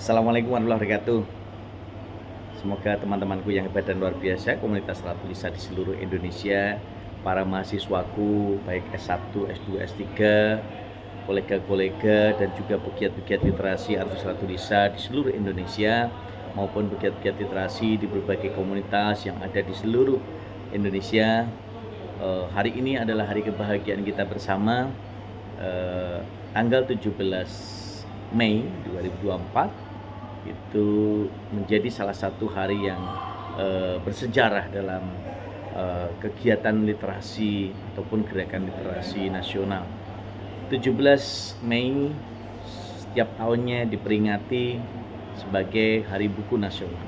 Assalamualaikum warahmatullahi wabarakatuh. Semoga teman-temanku yang hebat dan luar biasa, komunitas Ratu Lisa di seluruh Indonesia, para mahasiswaku, baik S1, S2, S3, kolega-kolega, dan juga pegiat-pegiat literasi Artus Ratu Lisa di seluruh Indonesia, maupun pegiat-pegiat literasi di berbagai komunitas yang ada di seluruh Indonesia. Hari ini adalah hari kebahagiaan kita bersama, tanggal 17 Mei 2024. Itu menjadi salah satu hari yang bersejarah dalam kegiatan literasi ataupun gerakan literasi nasional. 17 Mei setiap tahunnya diperingati sebagai Hari Buku Nasional.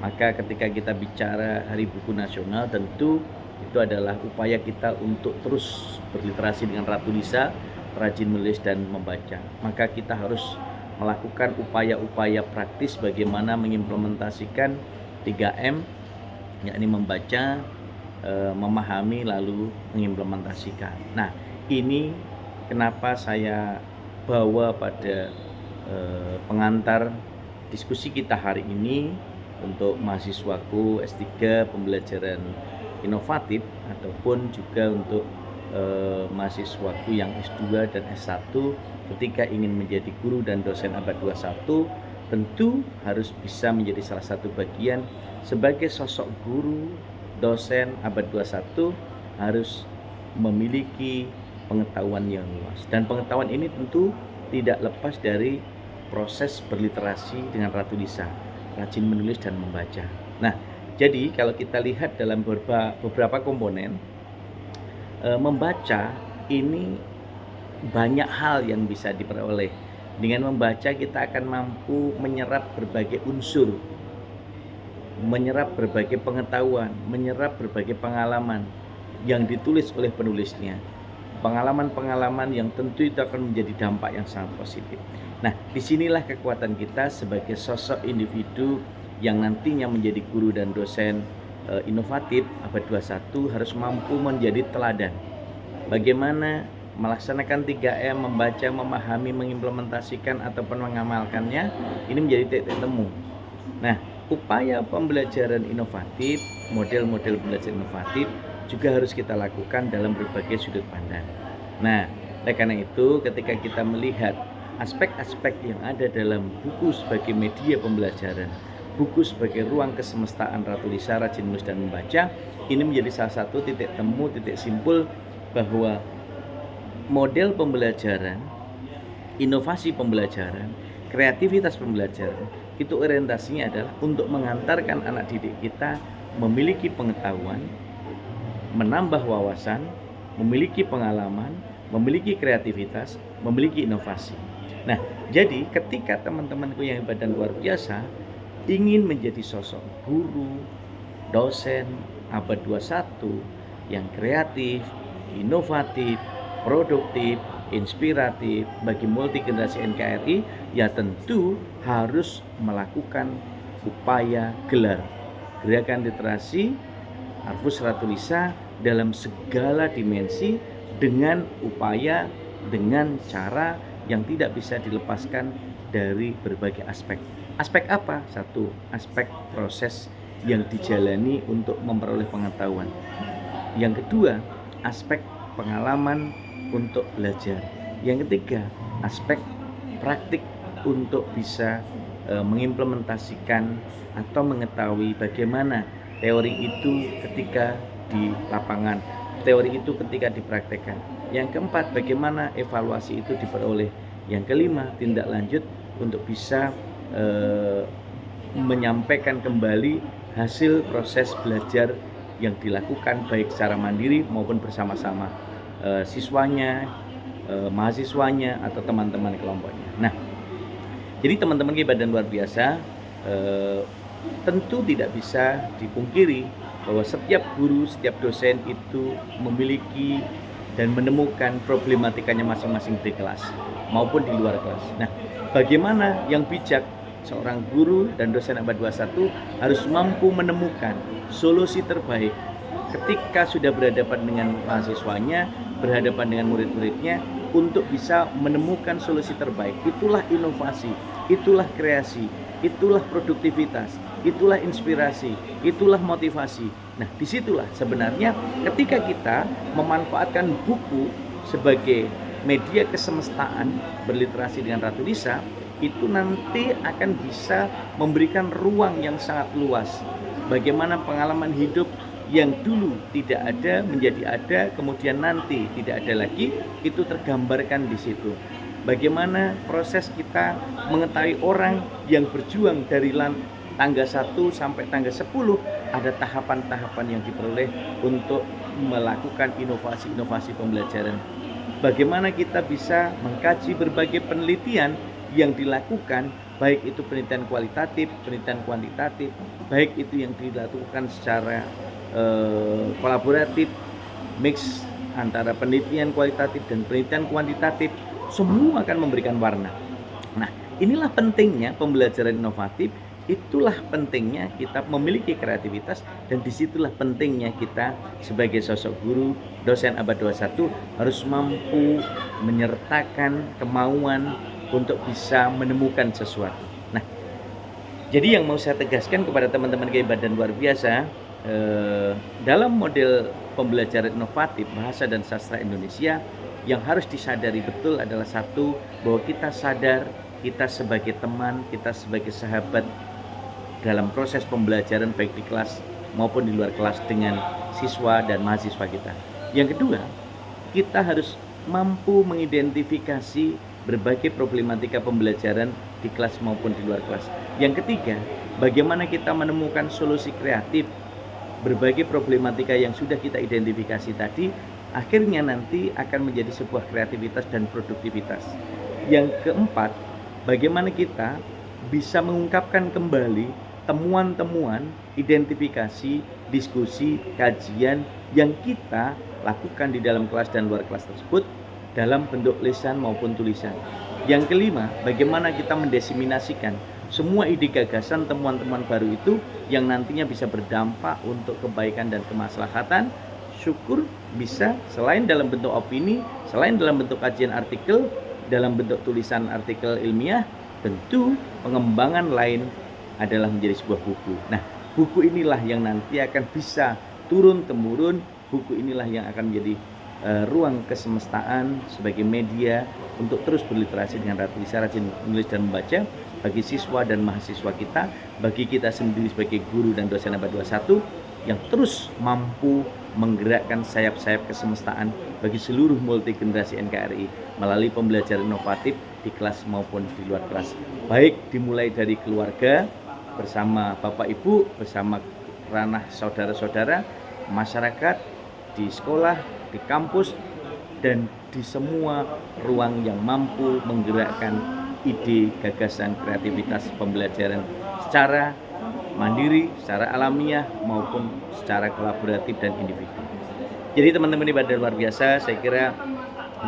Maka ketika kita bicara Hari Buku Nasional, tentu itu adalah upaya kita untuk terus berliterasi dengan Ratu Lisa, rajin menulis dan membaca. Maka kita harus melakukan upaya-upaya praktis bagaimana mengimplementasikan 3M, yakni membaca, memahami, lalu mengimplementasikan. Nah, ini kenapa saya bawa pada pengantar diskusi kita hari ini untuk mahasiswaku S3 pembelajaran inovatif, ataupun juga untuk mahasiswaku yang S2 dan S1 ketika ingin menjadi guru dan dosen abad 21, tentu harus bisa menjadi salah satu bagian sebagai sosok guru, dosen abad 21 harus memiliki pengetahuan yang luas. Dan pengetahuan ini tentu tidak lepas dari proses berliterasi dengan Ratu Lisa, rajin menulis dan membaca. Nah, jadi kalau kita lihat dalam beberapa komponen, membaca ini banyak hal yang bisa diperoleh. Dengan membaca kita akan mampu menyerap berbagai unsur, menyerap berbagai pengetahuan, menyerap berbagai pengalaman yang ditulis oleh penulisnya. Pengalaman-pengalaman yang tentu itu akan menjadi dampak yang sangat positif. Nah, disinilah kekuatan kita sebagai sosok individu yang nantinya menjadi guru dan dosen inovatif abad 21 harus mampu menjadi teladan. Bagaimana melaksanakan 3M, membaca, memahami, mengimplementasikan ataupun mengamalkannya, ini menjadi titik temu. Nah, upaya pembelajaran inovatif, model-model pembelajaran inovatif juga harus kita lakukan dalam berbagai sudut pandang. Nah, oleh karena itu ketika kita melihat aspek-aspek yang ada dalam buku sebagai media pembelajaran, buku sebagai ruang kesemestaan Ratu Lisa, rajin menulis dan membaca, ini menjadi salah satu titik temu, titik simpul bahwa model pembelajaran, inovasi pembelajaran, kreativitas pembelajaran itu orientasinya adalah untuk mengantarkan anak didik kita memiliki pengetahuan, menambah wawasan, memiliki pengalaman, memiliki kreativitas, memiliki inovasi. Nah, jadi ketika teman-temanku yang hebat dan luar biasa ingin menjadi sosok guru, dosen abad 21 yang kreatif, inovatif, produktif, inspiratif bagi multi generasi NKRI, ya tentu harus melakukan upaya gelar gerakan literasi Artus Ratu Lisa dalam segala dimensi, dengan upaya, dengan cara yang tidak bisa dilepaskan dari berbagai aspek. Aspek apa? Satu, aspek proses yang dijalani untuk memperoleh pengetahuan. Yang kedua, aspek pengalaman untuk belajar. Yang ketiga, aspek praktik untuk bisa mengimplementasikan atau mengetahui bagaimana teori itu ketika di lapangan, teori itu ketika dipraktekkan. Yang keempat, bagaimana evaluasi itu diperoleh. Yang kelima, tindak lanjut untuk bisa menyampaikan kembali hasil proses belajar yang dilakukan baik secara mandiri maupun bersama-sama siswanya, mahasiswanya, atau teman-teman kelompoknya. Nah, jadi teman-teman hebat dan luar biasa, tentu tidak bisa dipungkiri bahwa setiap guru, setiap dosen itu memiliki dan menemukan problematikanya masing-masing di kelas maupun di luar kelas. Nah, bagaimana yang bijak seorang guru dan dosen abad 21 harus mampu menemukan solusi terbaik ketika sudah berhadapan dengan mahasiswanya, berhadapan dengan murid-muridnya, untuk bisa menemukan solusi terbaik. Itulah inovasi, itulah kreasi, itulah produktivitas, itulah inspirasi, itulah motivasi. Nah, disitulah sebenarnya ketika kita memanfaatkan buku sebagai media kesemestaan, berliterasi dengan Ratu Lisa, itu nanti akan bisa memberikan ruang yang sangat luas. Bagaimana pengalaman hidup yang dulu tidak ada menjadi ada, kemudian nanti tidak ada lagi, itu tergambarkan di situ. Bagaimana proses kita mengetahui orang yang berjuang dari tangga 1 sampai tangga 10, ada tahapan-tahapan yang diperoleh untuk melakukan inovasi-inovasi pembelajaran. Bagaimana kita bisa mengkaji berbagai penelitian yang dilakukan, baik itu penelitian kualitatif, penelitian kuantitatif, baik itu yang dilakukan secara kolaboratif, mix antara penelitian kualitatif dan penelitian kuantitatif, semua akan memberikan warna. Nah, inilah pentingnya pembelajaran inovatif, itulah pentingnya kita memiliki kreativitas, dan disitulah pentingnya kita sebagai sosok guru, dosen abad 21 harus mampu menyertakan kemauan untuk bisa menemukan sesuatu. Nah, jadi yang mau saya tegaskan kepada teman-teman Hebat dan luar biasa, dalam model pembelajaran inovatif bahasa dan sastra Indonesia, yang harus disadari betul adalah satu, bahwa kita sadar kita sebagai teman, kita sebagai sahabat dalam proses pembelajaran baik di kelas maupun di luar kelas dengan siswa dan mahasiswa kita. Yang kedua, kita harus mampu mengidentifikasi berbagai problematika pembelajaran di kelas maupun di luar kelas. Yang ketiga, bagaimana kita menemukan solusi kreatif berbagai problematika yang sudah kita identifikasi tadi, akhirnya nanti akan menjadi sebuah kreativitas dan produktivitas. Yang keempat, bagaimana kita bisa mengungkapkan kembali temuan-temuan, identifikasi, diskusi, kajian yang kita lakukan di dalam kelas dan luar kelas tersebut dalam bentuk lisan maupun tulisan. Yang kelima, bagaimana kita mendeseminasikan semua ide gagasan, temuan-temuan baru itu yang nantinya bisa berdampak untuk kebaikan dan kemaslahatan. Syukur bisa selain dalam bentuk opini, selain dalam bentuk kajian artikel, dalam bentuk tulisan artikel ilmiah, tentu pengembangan lain adalah menjadi sebuah buku. Nah, buku inilah yang nanti akan bisa turun-temurun, buku inilah yang akan menjadi ruang kesemestaan sebagai media untuk terus berliterasi dengan Ratu Lisa, rajin menulis dan membaca bagi siswa dan mahasiswa kita, bagi kita sendiri sebagai guru dan dosen abad 21 yang terus mampu menggerakkan sayap-sayap kesemestaan bagi seluruh multi generasi NKRI melalui pembelajaran inovatif di kelas maupun di luar kelas. Baik dimulai dari keluarga bersama Bapak Ibu, bersama ranah saudara-saudara, masyarakat, di sekolah, di kampus, dan di semua ruang yang mampu menggerakkan ide, gagasan, kreativitas pembelajaran secara mandiri, secara alamiah maupun secara kolaboratif dan individu. Jadi teman-teman Hebat dan luar biasa, saya kira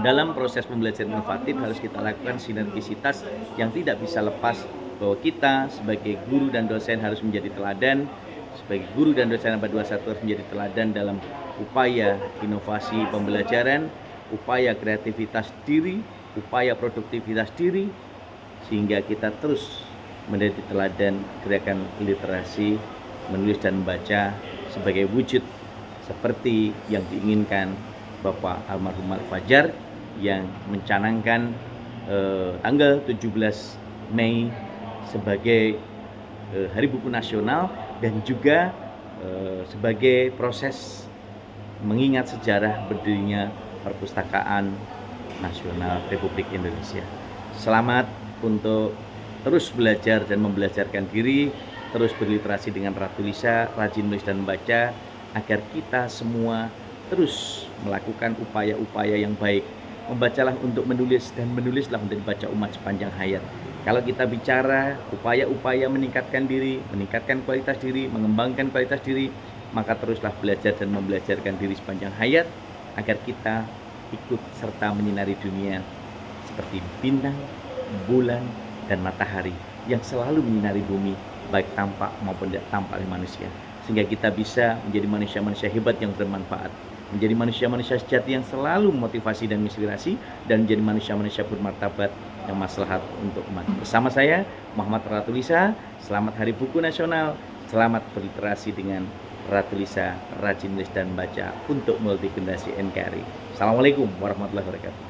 dalam proses pembelajaran inovatif harus kita lakukan sinergisitas yang tidak bisa lepas, bahwa kita sebagai guru dan dosen harus menjadi teladan, sebagai guru dan dosen abad 21 harus menjadi teladan dalam upaya inovasi pembelajaran, upaya kreativitas diri, upaya produktivitas diri, sehingga kita terus menjadi teladan gerakan literasi, menulis dan membaca sebagai wujud seperti yang diinginkan Bapak almarhum Al-Fajar yang mencanangkan tanggal 17 Mei sebagai Hari Buku Nasional, dan juga sebagai proses mengingat sejarah berdirinya Perpustakaan Nasional Republik Indonesia. Selamat untuk terus belajar dan membelajarkan diri, terus berliterasi dengan Ratu Lisa, rajin menulis dan membaca, agar kita semua terus melakukan upaya-upaya yang baik. Membacalah untuk menulis, dan menulislah untuk dibaca umat sepanjang hayat. Kalau kita bicara upaya-upaya meningkatkan diri, meningkatkan kualitas diri, mengembangkan kualitas diri, maka teruslah belajar dan membelajarkan diri sepanjang hayat, agar kita ikut serta menyinari dunia seperti bintang, bulan, dan matahari yang selalu menyinari bumi, baik tampak maupun tidak tampak oleh manusia, sehingga kita bisa menjadi manusia-manusia hebat yang bermanfaat. menjadi manusia-manusia sejati yang selalu memotivasi dan menginspirasi, dan menjadi manusia-manusia bermartabat yang maslahat untuk umat. Bersama saya, Muhammad Ratulisa, selamat Hari Buku Nasional, selamat berliterasi dengan Ratulisa, rajin nulis dan baca untuk multi generasi NKRI. Assalamualaikum warahmatullahi wabarakatuh.